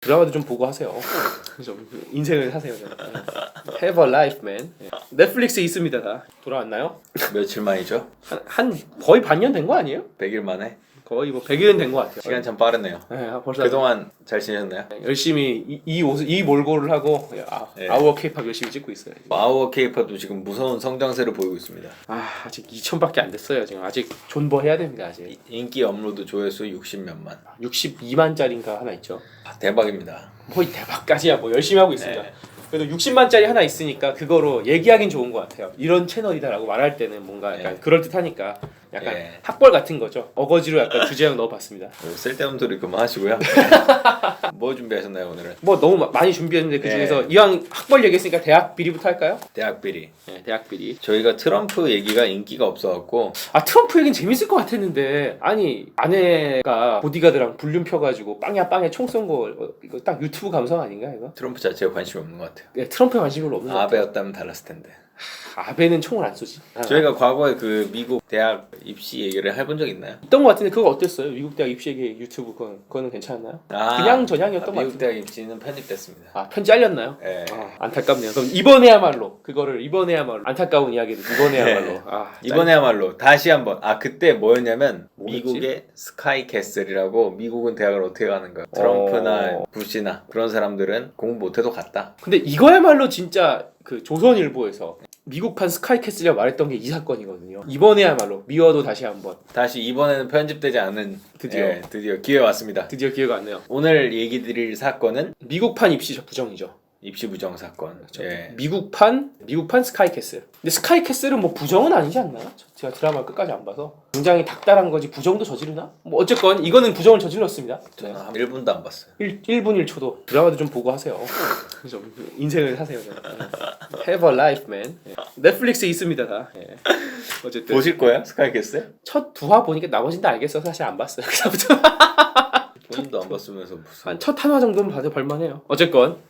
드라마도 좀 보고 하세요. 좀 인생을 사세요. Have a life, man. 넷플릭스에 있습니다. 다 돌아왔나요? 며칠 만이죠? 한 거의 반년 된 거 아니에요? 100일 만에? 거의 뭐 100일은 된 것 같아요. 시간 참 빠르네요. 네, 벌써 그동안 잘 지내셨나요? 열심히 이 몰골을 하고 아우어 케이팝 열심히 찍고 있어요. 아우어 케이팝도 지금 무서운 성장세를 보이고 있습니다. 아직 2천밖에 안 됐어요. 지금 아직 존버해야 됩니다. 아직 인기 업로드 조회수 60몇만. 62만짜리인가 하나 있죠. 대박입니다. 뭐 대박까지야. 뭐 열심히 하고 있습니다. 네. 그래도 60만짜리 하나 있으니까 그거로 얘기하긴 좋은 것 같아요. 이런 채널이다라고 말할 때는 뭔가 약간 그럴듯하니까 약간 학벌 같은 거죠. 어거지로 약간 주제형 넣어봤습니다. 쓸데없는 소리 그만하시고요. 뭐 준비하셨나요 오늘은? 뭐 너무 많이 준비했는데 그 중에서 이왕 학벌 얘기했으니까 대학 비리부터 할까요? 대학 비리. 네, 대학 비리. 저희가 트럼프 얘기가 인기가 없어갖고 트럼프 얘기는 재밌을 것 같았는데 아니 아내가 보디가드랑 불륜 펴가지고 빵야 총 쏜 거 이거 딱 유튜브 감성 아닌가 이거? 트럼프 자체에 관심이 없는 것 같아요. 네, 트럼프에 관심이 별로 없는 것 같아요. 아베였다면 달랐을 텐데. 아베는 총을 안 쏘지. 저희가 과거에 그 미국 대학 입시 얘기를 해본 적 있나요? 있던 것 같은데 그거 어땠어요? 미국 대학 입시 얘기 유튜브 그거는 괜찮았나요? 그냥 전향이었던 것 미국 같은데. 대학 입시는 편집됐습니다. 편 잘렸나요? 네. 안타깝네요. 그럼 이번에야말로 안타까운 이야기를 이번에야말로 이번에야말로 다시 한번 그때 뭐였냐면 뭐였지? 미국의 스카이 캐슬이라고 미국은 대학을 어떻게 가는가 트럼프나 부시나 그런 사람들은 공부 못해도 갔다. 근데 이거야말로 진짜 그 조선일보에서 미국판 스카이캐슬이라고 말했던 게 이 사건이거든요. 이번에야말로 미워도 다시 한번 다시 이번에는 편집되지 않은 드디어 기회 왔습니다. 드디어 기회가 왔네요. 오늘 얘기 드릴 사건은 미국판 입시 부정이죠. 입시 부정 사건. 그렇죠. 미국판 스카이캐슬. 근데 스카이캐슬은 뭐 부정은 아니지 않나요? 제가 드라마 끝까지 안 봐서 굉장히 닥달한 거지 부정도 저지르나? 뭐 어쨌건 이거는 부정을 저질렀습니다. 저는 한 1분도 안 봤어요. 1분 1초도 드라마도 좀 보고 하세요. 좀 인생을 사세요. Have a life, man. 넷플릭스에 있습니다 다. 어쨌든 보실 거예요? 스카이 캐슬? 첫 두 화 보니까 나머지는 다 알겠어. 사실 안 봤어요. 그다음부터 본인도 안 봤으면서 무슨 한 첫 한 화 정도는 봐도 볼만해요. 어쨌건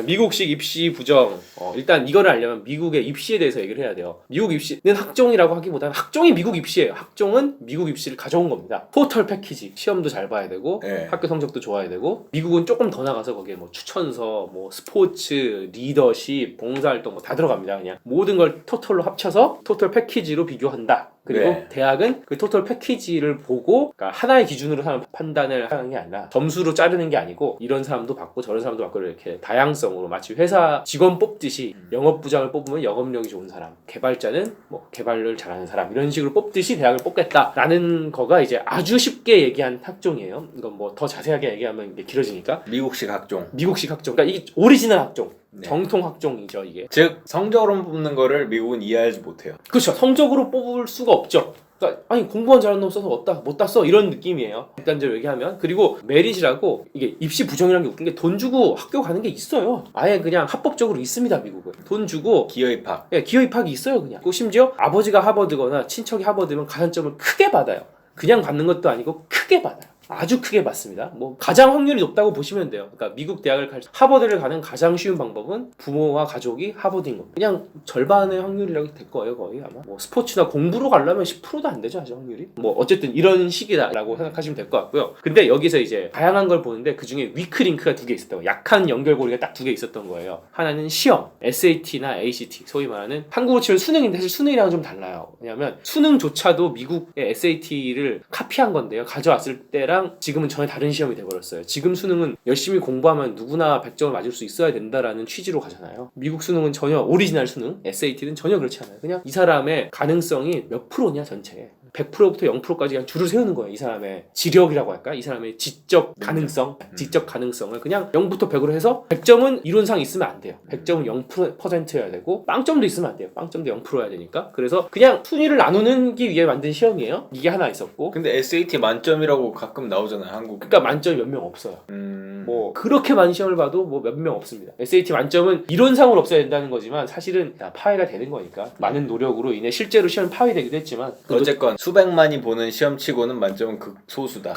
미국식 입시 부정. 일단 이거를 알려면 미국의 입시에 대해서 얘기를 해야 돼요. 미국 입시는 학종이라고 하기보다는 학종이 미국 입시예요. 학종은 미국 입시를 가져온 겁니다. 토털 패키지. 시험도 잘 봐야 되고 학교 성적도 좋아야 되고 미국은 조금 더 나가서 거기에 뭐 추천서, 뭐 스포츠, 리더십, 봉사활동 뭐 다 들어갑니다. 그냥 모든 걸 토털로 합쳐서 토털 패키지로 비교한다. 그리고 대학은 그 토털 패키지를 보고 그러니까 하나의 기준으로 판단을 하는 게 아니라 점수로 자르는 게 아니고 이런 사람도 받고 저런 사람도 받고 이렇게 다양성으로 마치 회사 직원 뽑듯이 영업부장을 뽑으면 영업력이 좋은 사람, 개발자는 뭐 개발을 잘하는 사람 이런 식으로 뽑듯이 대학을 뽑겠다라는 거가 이제 아주 쉽게 얘기한 학종이에요. 이건 뭐 더 자세하게 얘기하면 이게 길어지니까 미국식 학종. 그러니까 이게 오리지널 학종. 정통 학종이죠 이게. 즉 성적으로 뽑는 거를 미국은 이해하지 못해요. 그렇죠. 성적으로 뽑을 수가 없죠. 그러니까 아니 공부한 잘하는 놈 써서 못 땄어 이런 느낌이에요. 일단적으로 얘기하면. 그리고 메릿이라고 이게 입시 부정이라는 게 웃긴 게 돈 주고 학교 가는 게 있어요. 아예 그냥 합법적으로 있습니다 미국은. 돈 주고 기여 입학. 기여 입학이 있어요 그냥. 그리고 심지어 아버지가 하버드거나 친척이 하버드면 가산점을 크게 받아요. 그냥 받는 것도 아니고 크게 받아요. 아주 크게 받습니다. 뭐 가장 확률이 높다고 보시면 돼요. 그러니까 미국 대학을 하버드를 가는 가장 쉬운 방법은 부모와 가족이 하버드인 겁니다. 그냥 절반의 확률이라고 될 거예요 거의 아마. 뭐 스포츠나 공부로 가려면 10%도 안 되죠 아직 확률이. 뭐 어쨌든 이런 식이다라고 생각하시면 될 것 같고요. 근데 여기서 이제 다양한 걸 보는데 그 중에 위크 링크가 2개 있었던 거예요. 약한 연결고리가 딱 2개 있었던 거예요. 하나는 시험, SAT나 ACT, 소위 말하는 한국으로 치면 수능인데 사실 수능이랑은 좀 달라요. 왜냐하면 수능조차도 미국의 SAT를 카피한 건데요. 가져왔을 때랑 지금은 전혀 다른 시험이 돼버렸어요. 지금 수능은 열심히 공부하면 누구나 100점을 맞을 수 있어야 된다라는 취지로 가잖아요. 미국 수능은 전혀 오리지널 수능, SAT는 전혀 그렇지 않아요. 그냥 이 사람의 가능성이 몇 프로냐 전체에. 100%부터 0%까지 그냥 줄을 세우는 거예요. 이 사람의 지력이라고 할까? 이 사람의 지적 가능성을 그냥 0부터 100으로 해서 100점은 이론상 있으면 안 돼요. 100점은 0%여야 되고 빵점도 있으면 안 돼요. 빵점도 0%여야 되니까. 그래서 그냥 순위를 나누기 위해 만든 시험이에요. 이게 하나 있었고. 근데 SAT 만점이라고 가끔 나오잖아요 한국. 그러니까 만점이 몇 명 없어요. 뭐 그렇게 많은 시험을 봐도 뭐 몇 명 없습니다. SAT 만점은 이론상으로 없어야 된다는 거지만 사실은 파회가 되는 거니까 많은 노력으로 인해 실제로 시험 파회되기도 했지만 어쨌건 수백만이 보는 시험치고는 만점은 극소수다.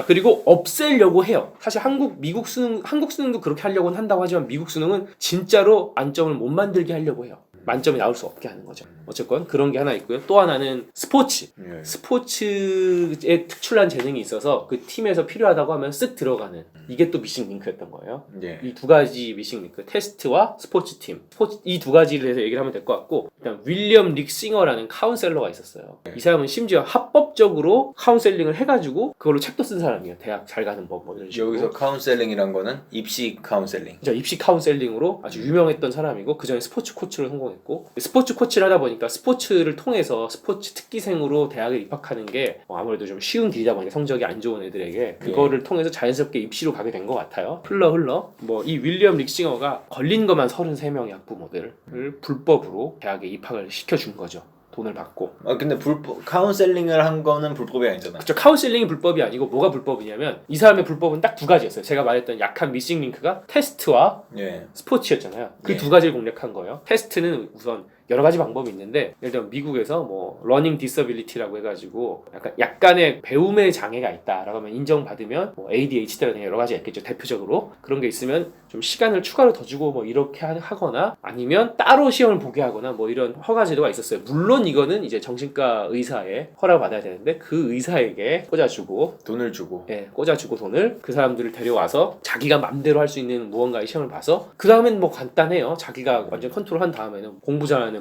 그리고 없애려고 해요. 사실 한국 수능도 그렇게 하려고는 한다고 하지만 미국 수능은 진짜로 만점을 못 만들게 하려고 해요. 만점이 나올 수 없게 하는 거죠. 어쨌건 그런 게 하나 있고요. 또 하나는 스포츠. 예. 스포츠에 특출난 재능이 있어서 그 팀에서 필요하다고 하면 쓱 들어가는 이게 또 미싱 링크였던 거예요. 예. 이 두 가지 미싱 링크, 테스트와 스포츠 팀. 이 두 가지를 해서 얘기를 하면 될 것 같고, 일단 윌리엄 릭싱어라는 카운셀러가 있었어요. 이 사람은 심지어 합법적으로 카운셀링을 해가지고 그걸로 책도 쓴 사람이에요. 대학 잘 가는 법 뭐 이런 식으로. 여기서 카운셀링이란 거는 입시 카운셀링. 그죠, 입시 카운셀링으로 아주 유명했던 사람이고 그 전에 스포츠 코치로 성공했고, 스포츠 코치를 하다 보니까 스포츠를 통해서 스포츠 특기생으로 대학에 입학하는 게 아무래도 좀 쉬운 길이다 보니까 성적이 안 좋은 애들에게 그거를 통해서 자연스럽게 입시로 가게 된 것 같아요. 흘러 뭐 이 윌리엄 릭싱어가 걸린 것만 33명의 학부모들을 불법으로 대학에 입학을 시켜준 거죠. 돈을 받고. 근데 불법 카운셀링을 한 거는 불법이 아니잖아. 그렇죠. 카운셀링이 불법이 아니고 뭐가 불법이냐면 이 사람의 불법은 딱 두 가지였어요. 제가 말했던 약한 미싱 링크가 테스트와 예. 스포츠였잖아요. 그 예. 두 가지를 공략한 거예요. 테스트는 우선 여러 가지 방법이 있는데, 예를 들면 미국에서 뭐 러닝 디서빌리티라고 해가지고 약간의 배움의 장애가 있다라고 하면 인정받으면 뭐 ADHD라든가 여러 가지 있겠죠. 대표적으로 그런 게 있으면 좀 시간을 추가로 더 주고 뭐 이렇게 하거나 아니면 따로 시험을 보게 하거나 뭐 이런 허가 제도가 있었어요. 물론 이거는 이제 정신과 의사의 허락을 받아야 되는데 그 의사에게 꽂아주고 돈을 주고. 예, 꽂아주고 돈을 그 사람들을 데려와서 자기가 맘대로 할 수 있는 무언가의 시험을 봐서 그 다음엔 뭐 간단해요. 자기가 완전 컨트롤한 다음에는 공부 잘하는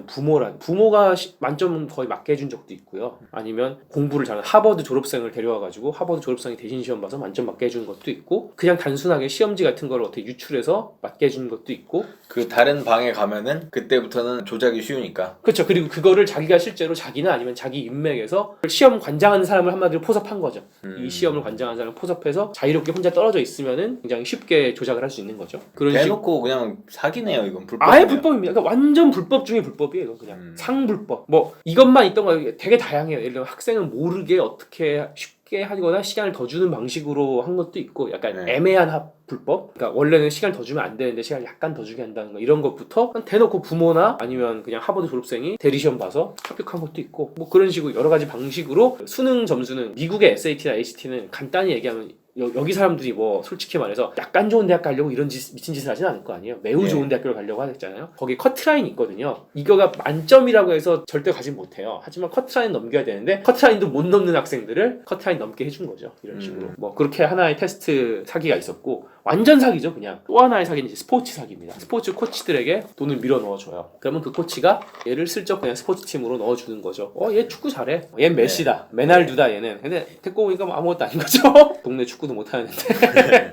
부모가 만점 거의 맞게 해준 적도 있고요. 아니면 공부를 잘하는 하버드 졸업생을 데려와가지고 하버드 졸업생이 대신 시험 봐서 만점 맞게 해준 것도 있고, 그냥 단순하게 시험지 같은 걸 어떻게 유출해서 맞게 해준 것도 있고. 그 다른 방에 가면은 그때부터는 조작이 쉬우니까. 그렇죠. 그리고 그거를 자기가 실제로 자기나 아니면 자기 인맥에서 시험 관장하는 사람을 한마디로 포섭한 거죠. 이 시험을 관장하는 사람을 포섭해서 자유롭게 혼자 떨어져 있으면은 굉장히 쉽게 조작을 할 수 있는 거죠. 그런 대놓고 그냥 사기네요. 이건 불법. 아예 불법입니다. 그러니까 완전 불법 중에 불법이에요. 이건 그냥 상불법. 뭐 이것만 있던 거 되게 다양해요. 예를 들면 학생은 모르게 어떻게 쉽게 하거나 시간을 더 주는 방식으로 한 것도 있고, 약간 애매한 불법. 그러니까 원래는 시간 더 주면 안 되는데 시간을 약간 더 주게 한다는 거, 이런 것부터 대놓고 부모나 아니면 그냥 하버드 졸업생이 대리시험 봐서 합격한 것도 있고, 뭐 그런 식으로 여러 가지 방식으로 수능 점수는 미국의 SAT나 ACT는 간단히 얘기하면 여기 사람들이 뭐 솔직히 말해서 약간 좋은 대학 가려고 이런 미친 짓을 하진 않을 거 아니에요. 매우 좋은 대학교를 가려고 하잖아요. 거기 커트라인이 있거든요. 이거가 만점이라고 해서 절대 가진 못해요. 하지만 커트라인 넘겨야 되는데 커트라인도 못 넘는 학생들을 커트라인 넘게 해준 거죠. 이런 식으로. 뭐 그렇게 하나의 테스트 사기가 있었고, 완전 사기죠. 그냥 또 하나의 사기는 이제 스포츠 사기입니다. 스포츠 코치들에게 돈을 밀어 넣어줘요. 그러면 그 코치가 얘를 슬쩍 그냥 스포츠 팀으로 넣어주는 거죠. 얘 축구 잘해. 얘 메시다. 메날두다 얘는. 근데 듣고 보니까 뭐 아무것도 아닌 거죠. 동네 축구도 못하는데.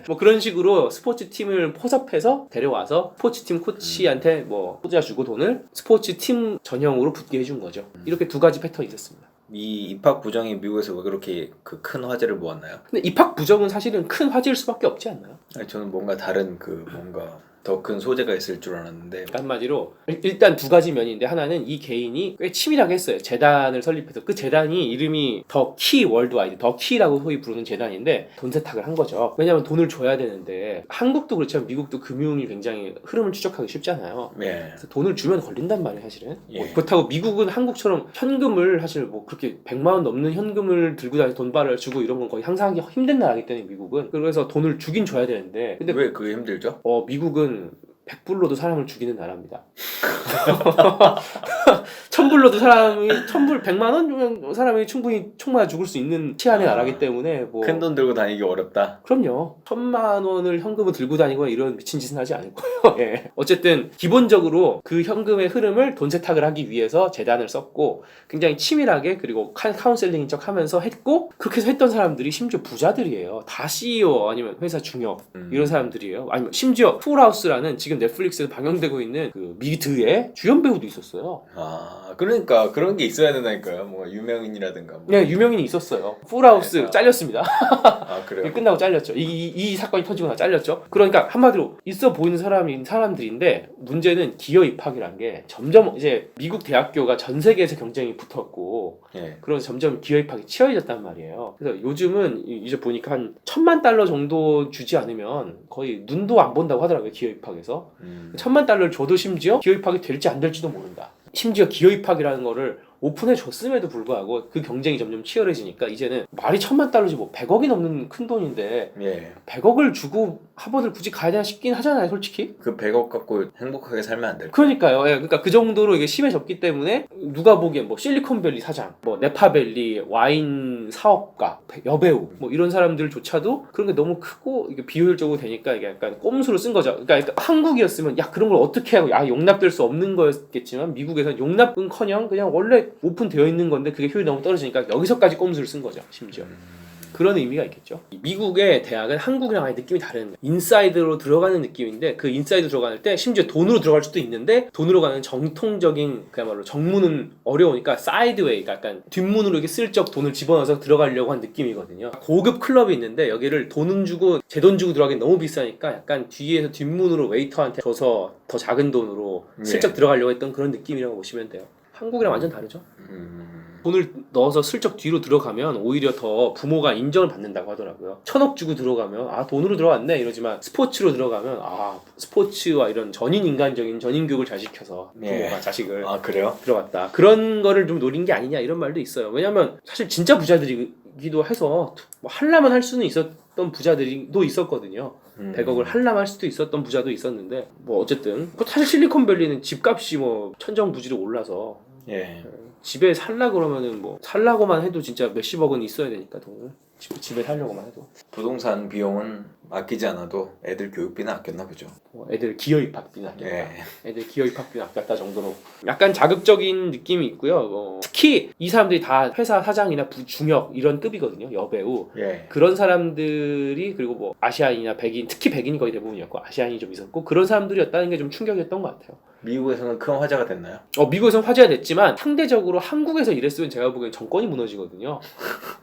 뭐 그런 식으로 스포츠 팀을 포섭해서 데려와서 스포츠 팀 코치한테 뭐 꽂아주고 돈을 스포츠 팀 전형으로 붙게 해준 거죠. 이렇게 두 가지 패턴이 있었습니다. 이 입학 부정이 미국에서 왜 그렇게 그 큰 화제를 모았나요? 근데 입학 부정은 사실은 큰 화제일 수밖에 없지 않나요? 아니, 저는 뭔가 다른 뭔가 더 큰 소재가 있을 줄 알았는데. 한마디로 일단 두 가지 면인데, 하나는 이 개인이 꽤 치밀하게 했어요. 재단을 설립해서 그 재단이 이름이 더 키 월드와이드, 더 키라고 소위 부르는 재단인데 돈 세탁을 한 거죠. 왜냐하면 돈을 줘야 되는데 한국도 그렇지만 미국도 금융이 굉장히 흐름을 추적하기 쉽잖아요. 그래서 돈을 주면 걸린단 말이에요, 사실은. 뭐 그렇다고 미국은 한국처럼 현금을 사실 뭐 그렇게 100만 원 넘는 현금을 들고 다니서 돈발을 주고 이런 건 거의 상상하기 힘든 나라이기 때문에 미국은. 그래서 돈을 주긴 줘야 되는데, 근데 왜 그게 힘들죠? 미국은 100불로도 사람을 죽이는 나라입니다. 1000불로도 사람이 100만 원 주면 사람이 충분히 총 맞아 죽을 수 있는 치안의 나라기 때문에 뭐 큰 돈 들고 다니기 어렵다. 그럼요. 1000만 원을 현금을 들고 다니거나 이런 미친 짓은 하지 않을 거예요. 예. 어쨌든 기본적으로 그 현금의 흐름을 돈 세탁을 하기 위해서 재단을 썼고, 굉장히 치밀하게 그리고 카운셀링인 척 하면서 했고, 그렇게 해서 했던 사람들이 심지어 부자들이에요. 다 CEO 아니면 회사 중역 이런 사람들이에요. 아니면 심지어 풀하우스라는 지금 넷플릭스에서 방영되고 있는 그 미드의 주연 배우도 있었어요. 그러니까 그런 게 있어야 된다니까요. 뭐 유명인이라든가. 뭐. 네, 유명인이 있었어요. 풀하우스 잘렸습니다. 그래요? 끝나고 잘렸죠. 이 사건이 터지고 나 잘렸죠. 그러니까 한마디로 있어 보이는 사람들인데, 문제는 기여 입학이란 게 점점 이제 미국 대학교가 전 세계에서 경쟁이 붙었고, 그러면서 점점 기여 입학이 치열해졌단 말이에요. 그래서 요즘은 이제 보니까 한 $10,000 정도 주지 않으면 거의 눈도 안 본다고 하더라고요. 기여 입학에서 $10,000 줘도 심지어 기여 입학이 될지 안 될지도 모른다. 심지어 기여 입학이라는 거를 오픈해 줬음에도 불구하고 그 경쟁이 점점 치열해지니까 이제는 말이 1,000만 달러지 뭐 100억이 넘는 큰 돈인데 예. 100억을 주고 하버드를 굳이 가야 되나 싶긴 하잖아요, 솔직히. 그 100억 갖고 행복하게 살면 안 될까? 그러니까요. 예, 그러니까 그 정도로 이게 심해졌기 때문에 누가 보기엔 뭐 실리콘밸리 사장, 뭐 네파밸리 와인 사업가, 여배우 뭐 이런 사람들조차도 그런 게 너무 크고 이게 비효율적으로 되니까 이게 약간 꼼수로 쓴 거죠. 그러니까 한국이었으면 야 그런 걸 어떻게 하고 용납될 수 없는 거였겠지만 미국에서는 용납은커녕 그냥 원래 오픈되어 있는 건데 그게 효율이 너무 떨어지니까 여기서까지 꼼수를 쓴 거죠. 심지어. 그런 의미가 있겠죠. 미국의 대학은 한국이랑 아예 느낌이 다른 인사이드로 들어가는 느낌인데 그 인사이드 들어갈 때 심지어 돈으로 들어갈 수도 있는데 돈으로 가는 정통적인 그야말로 정문은 어려우니까 사이드웨이 약간 뒷문으로 이렇게 슬쩍 돈을 집어넣어서 들어가려고 한 느낌이거든요. 고급 클럽이 있는데 여기를 돈은 주고 제 돈 주고 들어가기 너무 비싸니까 약간 뒤에서 뒷문으로 웨이터한테 줘서 더 작은 돈으로 슬쩍 들어가려고 했던 그런 느낌이라고 보시면 돼요. 한국이랑 완전 다르죠. 돈을 넣어서 슬쩍 뒤로 들어가면 오히려 더 부모가 인정을 받는다고 하더라고요. 1,000억 주고 들어가면 아 돈으로 들어갔네 이러지만 스포츠로 들어가면 아 스포츠와 이런 전인 인간적인 전인 교육을 잘 시켜서 부모가 자식을 아 그래요? 들어갔다. 그런 거를 좀 노린 게 아니냐 이런 말도 있어요. 왜냐면 사실 진짜 부자들이기도 해서 뭐 할라면 할 수는 있었던 부자들도 있었거든요. 100억을 할라면 할 수도 있었던 부자도 있었는데 뭐 어쨌든 사실 실리콘밸리는 집값이 뭐 천정부지로 올라서 예. 집에 살라 그러면은 뭐 살라고만 해도 진짜 몇십억은 있어야 되니까 돈을 집에 살려고만 해도 부동산 비용은 아끼지 않아도 애들 교육비는 아꼈나 보죠. 애들 기여 입학비는 아꼈다. 예. 애들 기여 입학비는 아꼈다 정도로 약간 자극적인 느낌이 있고요. 특히 이 사람들이 다 회사 사장이나 중역 이런 급이거든요. 여배우 예. 그런 사람들이 그리고 뭐 아시아인이나 백인 특히 백인이 거의 대부분이었고 아시아인이 좀 있었고 그런 사람들이었다는 게 좀 충격이었던 것 같아요. 미국에서는 큰 화제가 됐나요? 미국에서는 화제가 됐지만 상대적으로 한국에서 이랬으면 제가 보기엔 정권이 무너지거든요.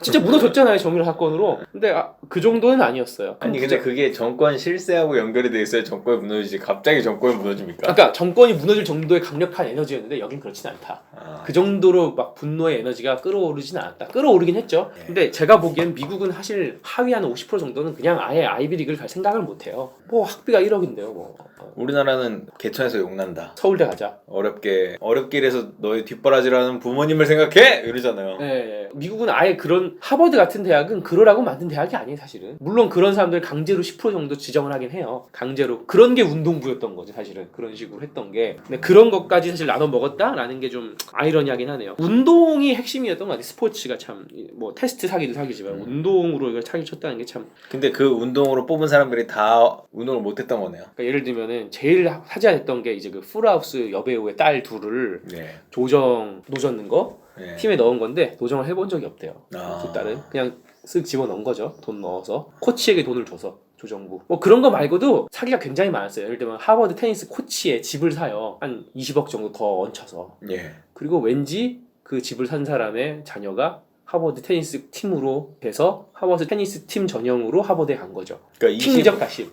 진짜 무너졌잖아요 정유라 사건으로. 근데 그 정도는 아니었어요. 아니 근데 그게 정권 실세하고 연결이 돼 있어야 정권이 무너지지 갑자기 정권이 무너집니까? 그러니까 정권이 무너질 정도의 강력한 에너지였는데 여긴 그렇진 않다. 그 정도로 막 분노의 에너지가 끌어오르진 않았다. 끌어오르긴 했죠. 근데 제가 보기엔 미국은 사실 하위 한 50% 정도는 그냥 아예 아이비리그를 갈 생각을 못해요. 뭐 학비가 1억인데요 뭐. 우리나라는 개천에서 욕난다. 서울대 가자. 어렵게 일해서 너의 뒷바라지라는 부모님을 생각해! 이러잖아요. 네. 미국은 아예 그런 하버드 같은 대학은 그러라고 만든 대학이 아니에요 사실은. 물론 그런 사람들 강제로 10% 정도 지정을 하긴 해요. 강제로. 그런 게 운동부였던 거지 사실은. 그런 식으로 했던 게. 근데 그런 것까지 사실 나눠 먹었다라는 게 좀 아이러니하긴 하네요. 운동이 핵심이었던 것 같아요. 스포츠가 참 뭐 테스트 사기도 사기지만 운동으로 이걸 사기 쳤다는 게 참. 근데 그 운동으로 뽑은 사람들이 다 운동을 못했던 거네요. 그러니까 예를 들면은 제일 화제가 됐던 게 이제 그 풀하우스 여배우의 딸 둘을 네. 조정 노젓는 거 네. 팀에 넣은 건데 도정을 해본 적이 없대요. 아. 두 딸은 그냥 쓱 집어넣은 거죠. 돈 넣어서 코치에게 돈을 줘서 조정부 뭐 그런 거 말고도 사기가 굉장히 많았어요. 예를 들면 하버드 테니스 코치의 집을 사요. 한 20억 정도 더 얹혀서. 예. 그리고 왠지 그 집을 산 사람의 자녀가 하버드 테니스 팀으로 돼서 하버드 테니스 팀 전형으로 하버드에 간 거죠. 그러니까 킹리적 가십.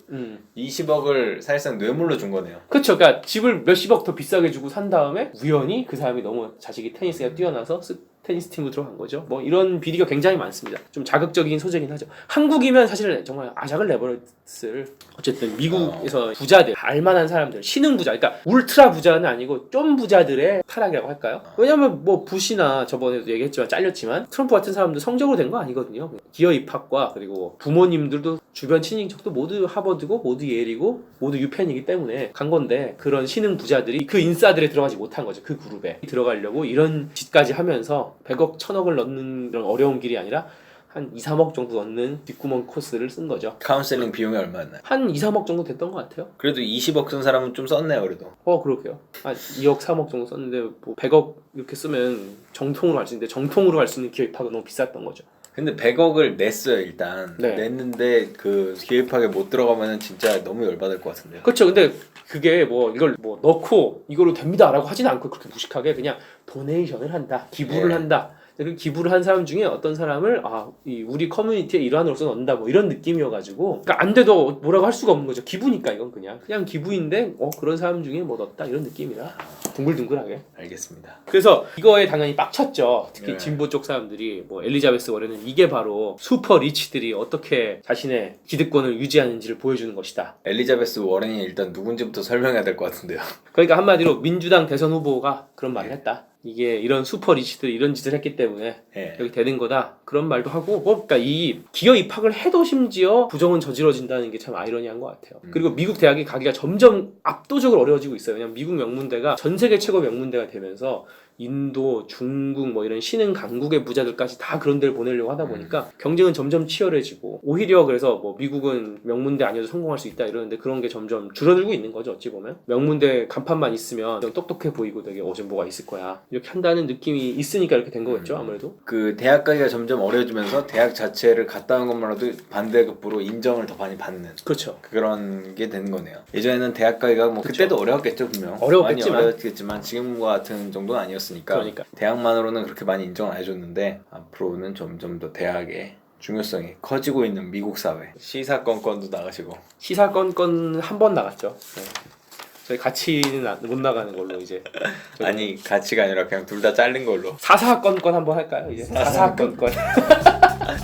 20억을 사실상 뇌물로 준 거네요. 그렇죠. 그러니까 집을 몇십억 더 비싸게 주고 산 다음에 우연히 그 사람이 너무 자식이 테니스가 뛰어나서 테니스 팀으로 들어간 거죠. 뭐 이런 비리가 굉장히 많습니다. 좀 자극적인 소재긴 하죠. 한국이면 사실 정말 아작을 내버렸을. 어쨌든 미국에서 부자들, 알만한 사람들, 신흥 부자, 그러니까 울트라 부자는 아니고 좀 부자들의 타락이라고 할까요? 왜냐면 뭐 부시나 저번에도 얘기했지만 잘렸지만 트럼프 같은 사람도 성적으로 된 거 아니거든요. 기여 입학과 그리고 부모님들도 주변 친인척도 모두 하버드고 모두 예일이고 모두 유펜이기 때문에 간 건데 그런 신흥 부자들이 그 인싸들에 들어가지 못한 거죠. 그 그룹에 들어가려고 이런 짓까지 하면서 100억, 1000억을 넣는 그런 어려운 길이 아니라 한 2, 3억 정도 넣는 뒷구멍 코스를 쓴 거죠. 카운셀링 비용이 얼마였나요? 한 2, 3억 정도 됐던 것 같아요. 그래도 20억 쓴 사람은 좀 썼네요, 그래도. 그렇게요. 한 2억, 3억 정도 썼는데 뭐 100억 이렇게 쓰면 정통으로 갈 수 있는데 정통으로 갈 수 있는 기업 입학은 너무 비쌌던 거죠. 근데 100억을 냈어요, 일단. 네. 냈는데 그 기획학에 못 들어가면 진짜 너무 열받을 것 같은데요. 그렇죠. 근데 그게 뭐 이걸 뭐 넣고 이걸로 됩니다라고 하진 않고 그렇게 무식하게 그냥 도네이션을 한다, 기부를 네. 한다. 그 기부를 한 사람 중에 어떤 사람을 우리 커뮤니티의 일환으로서 넣는다 뭐 이런 느낌이어가지고 그러니까 안 돼도 뭐라고 할 수가 없는 거죠. 기부니까 이건 그냥 기부인데 그런 사람 중에 뭐 넣었다 이런 느낌이라 둥글둥글하게. 알겠습니다. 그래서 이거에 당연히 빡쳤죠. 특히 네. 진보 쪽 사람들이 뭐 엘리자베스 워렌은 이게 바로 슈퍼 리치들이 어떻게 자신의 기득권을 유지하는지를 보여주는 것이다. 엘리자베스 워렌이 일단 누군지부터 설명해야 될 것 같은데요. 그러니까 한마디로 민주당 대선 후보가 그런 말을 했다. 이게 이런 슈퍼 리치들이 이런 짓을 했기 때문에 예. 이렇게 되는 거다 그런 말도 하고 그러니까 이 기업 입학을 해도 심지어 부정은 저지러진다는 게 참 아이러니한 것 같아요. 그리고 미국 대학이 가기가 점점 압도적으로 어려워지고 있어요. 왜냐면 미국 명문대가 전 세계 최고 명문대가 되면서 인도, 중국 뭐 이런 신흥 강국의 부자들까지 다 그런 데를 보내려고 하다 보니까 경쟁은 점점 치열해지고 오히려 그래서 뭐 미국은 명문대 아니어도 성공할 수 있다 이러는데 그런 게 점점 줄어들고 있는 거죠. 어찌 보면 명문대 간판만 있으면 좀 똑똑해 보이고 되게 좀 뭐가 있을 거야 이렇게 한다는 느낌이 있으니까 이렇게 된 거겠죠. 아무래도 그 대학 가기가 점점 어려워지면서 대학 자체를 갔다 온 것만으로도 반대급부로 인정을 더 많이 받는 그렇죠. 그런 게 되는 거네요. 예전에는 대학 가기가 뭐 그때도 어려웠겠죠 분명. 어려웠겠지만. 많이 어려웠겠지만 지금과 같은 정도는 아니었으니까. 그러니까. 대학만으로는 그렇게 많이 인정을 안 해줬는데 앞으로는 점점 더 대학의 중요성이 커지고 있는 미국 사회. 시사건건도 나가시고. 시사건건 한 번 나갔죠. 네. 저희 같이는 못 나가는 걸로 이제 아니 가치가 아니라 그냥 둘 다 잘린 걸로. 사사건건 한번 할까요? 이제 사사건건.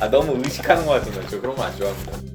아 너무 의식하는 것 같은데 저 그런 거 안 좋아합니다.